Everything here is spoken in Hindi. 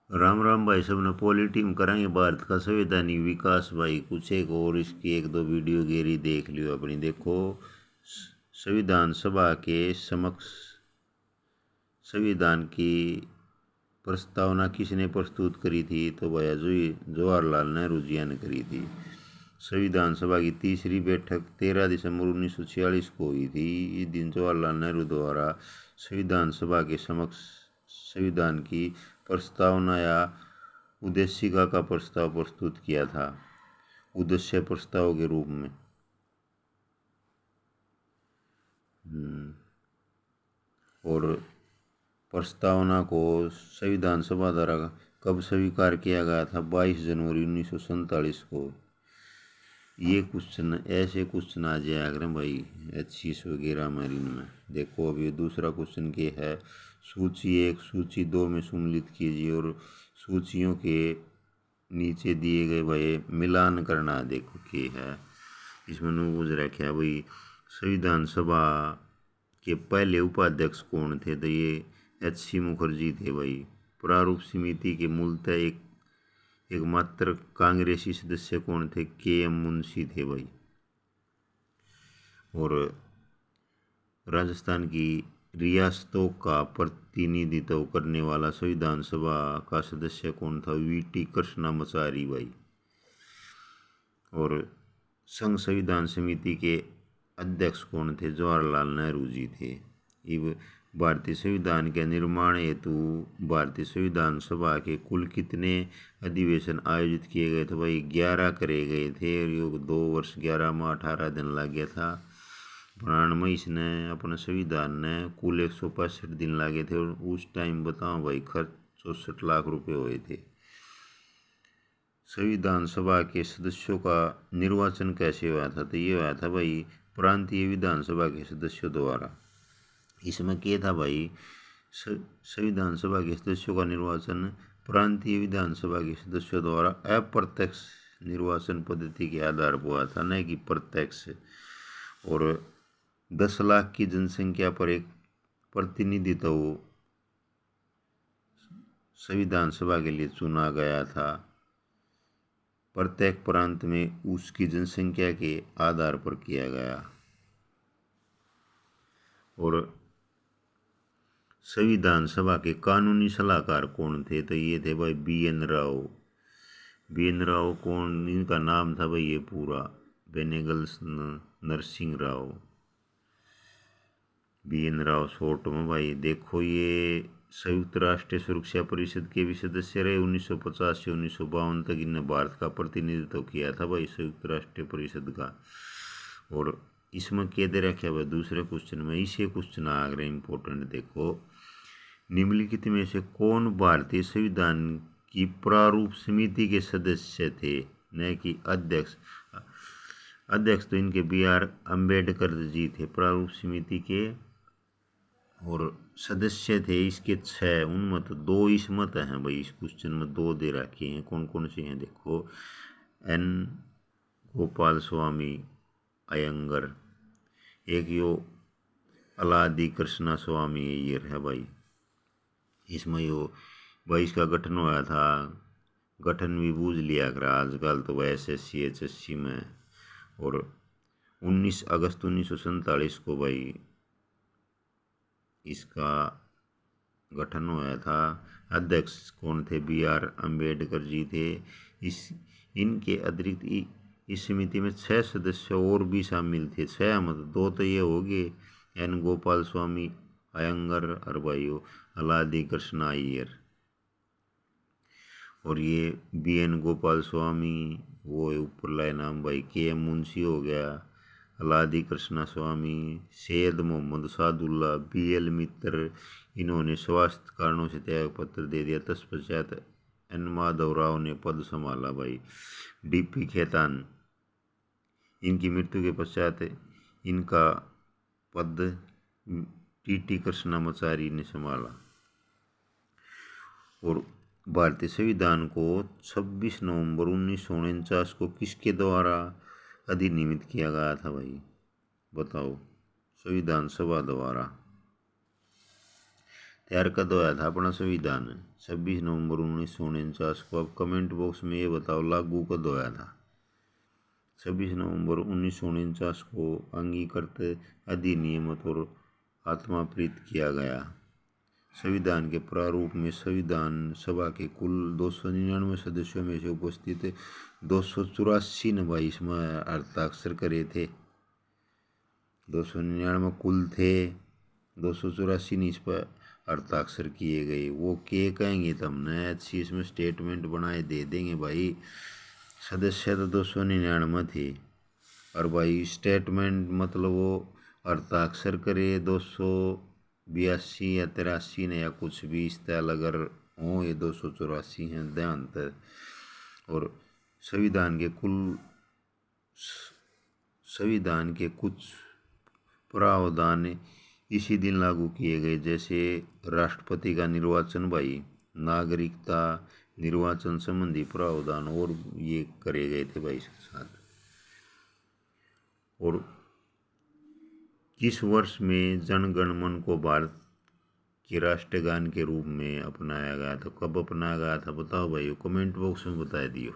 राम राम भाई सब ने पोली टीम कराएंगे भारत का संवैधानिक विकास भाई कुछ एक और इसकी एक दो वीडियो गेरी देख लियो अपनी। देखो संविधान सभा के समक्ष संविधान की प्रस्तावना किसने प्रस्तुत करी थी, तो भैया जवाहरलाल नेहरू जी ने करी थी। संविधान सभा की तीसरी बैठक 13 दिसंबर 1946 को हुई थी। इस दिन जवाहरलाल नेहरू द्वारा संविधान सभा के समक्ष संविधान की प्रस्तावना या उद्देशिका का प्रस्ताव प्रस्तुत किया था, उद्देश्य प्रस्ताव के रूप में। और प्रस्तावना को संविधान सभा द्वारा कब स्वीकार किया गया था? 22 जनवरी 1947 को। ये क्वेश्चन ऐसे क्वेश्चन आ जाया करें भाई H6 वगैरह मरीन में। देखो अभी दूसरा क्वेश्चन के है, सूची 1 सूची 2 में सम्मिलित कीजिए और सूचियों के नीचे दिए गए भाई मिलान करना। देखो के है इसमें बुझ रखा भाई संविधान सभा के पहले उपाध्यक्ष कौन थे, तो ये H.C. मुखर्जी थे भाई। प्रारूप समिति के मूलतः एकमात्र कांग्रेसी सदस्य कौन थे? K.M. मुंशी थे भाई। और राजस्थान की रियासतों का प्रतिनिधित्व करने वाला संविधान सभा का सदस्य कौन था? V.T. कृष्णामाचारी भाई। और संघ संविधान समिति के अध्यक्ष कौन थे? जवाहरलाल नेहरू जी थे। भारतीय संविधान के निर्माण हेतु भारतीय संविधान सभा के कुल कितने अधिवेशन आयोजित किए गए थे? भाई 11 करे गए थे। और 2 वर्ष 11 माह 18 दिन लग गया था बनाने में। इसने अपने संविधान ने कुल 165 दिन लगे थे। और उस टाइम बताओ भाई खर्च 64 लाख रुपए हुए थे। संविधान सभा के सदस्यों का निर्वाचन कैसे हुआ था? तो ये हुआ था भाई प्रांतीय विधानसभा के सदस्यों द्वारा। इसमें क्या था भाई, संविधान सभा के सदस्यों का निर्वाचन प्रांतीय विधानसभा के सदस्यों द्वारा अप्रत्यक्ष निर्वाचन पद्धति के आधार पर हुआ था, न कि प्रत्यक्ष। और 10 लाख की जनसंख्या पर एक प्रतिनिधित्व संविधान सभा के लिए चुना गया था। प्रत्येक प्रांत में उसकी जनसंख्या के आधार पर किया गया। और संविधान सभा के कानूनी सलाहकार कौन थे? तो ये थे भाई B.N. राव। B.N. राव कौन? इनका नाम था भाई ये पूरा बेनेगल नरसिंह राव। B.N. राव शॉर्ट में भाई। देखो ये संयुक्त राष्ट्र सुरक्षा परिषद के भी सदस्य रहे। 1950 से 1952 तक इनने भारत का प्रतिनिधित्व किया था भाई संयुक्त राष्ट्र परिषद का। और इसमें क्या दे रखा है भाई दूसरे क्वेश्चन में, इसे क्वेश्चन आ गए इंपॉर्टेंट। देखो निम्नलिखित में से कौन भारतीय संविधान की प्रारूप समिति के सदस्य थे, न कि अध्यक्ष? अध्यक्ष तो इनके B.R. अम्बेडकर जी थे प्रारूप समिति के। और सदस्य थे इसके 6, उनमें तो 2 इस मत हैं भाई। इस क्वेश्चन में 2 दे रखे हैं, कौन कौन से हैं देखो। N. गोपाल स्वामी अयंगर, एक यो अलादी कृष्णा स्वामी अय्यर है भाई। इसमें यो भाई इसका गठन हुआ था, गठन भी बूझ लिया कर आजकल तो वह SSC HSC में। और 19 अगस्त 1947 को भाई इसका गठन हुआ था। अध्यक्ष कौन थे? B.R. अम्बेडकर जी थे। इनके अतिरिक्त इस समिति में 6 सदस्य और भी शामिल थे। 6 मतलब 2 तो ये हो गए, N. गोपाल स्वामी अयंगर और भाई अलादी कृष्णा अय्यर। और ये B.N. गोपाल स्वामी वो ऊपर लाए नाम भाई K.M. मुंशी हो गया, अलादी कृष्णा स्वामी, सैयद मोहम्मद सादुल्ला, B.L. मित्र, इन्होंने स्वास्थ्य कारणों से त्याग पत्र दे दिया। तत्पश्चात N. माधव राव ने पद संभाला भाई। D.P. खेतान, इनकी मृत्यु के पश्चात इनका पद T.T. कृष्णामाचारी ने संभाला। और भारतीय संविधान को 26 नवंबर 1949 को किसके द्वारा अधिनियमित किया गया था भाई? बताओ। संविधान सभा द्वारा। तैयार कद होया था अपना संविधान? 26 नवंबर 1949 को। अब कमेंट बॉक्स में ये बताओ लागू कद होया था? 26 नवंबर 1949 को अंगीकृत अधिनियमित और आत्माप्रीत किया गया। संविधान के प्रारूप में संविधान सभा के कुल 299 सदस्यों में से उपस्थित 284 ने भाई इसमें हस्ताक्षर करे थे। 299 कुल थे, 284 ने इस पर हस्ताक्षर किए गए। वो के कहेंगे तो हमने अच्छी इसमें स्टेटमेंट बनाए दे देंगे भाई। सदस्य तो 299 थे और भाई स्टेटमेंट मतलब वो हस्ताक्षर करे 282 या 83 ने या कुछ भी इस तरह अगर हो, ये 284 हैं ध्यान तक। और संविधान के कुछ प्रावधान इसी दिन लागू किए गए, जैसे राष्ट्रपति का निर्वाचन भाई, नागरिकता, निर्वाचन संबंधी प्रावधान और ये करे गए थे भाई इसके साथ। और किस वर्ष में जन गण मन को भारत के राष्ट्रगान के रूप में अपनाया गया था? कब अपनाया गया था बताओ भाई, कमेंट बॉक्स में बता दियो।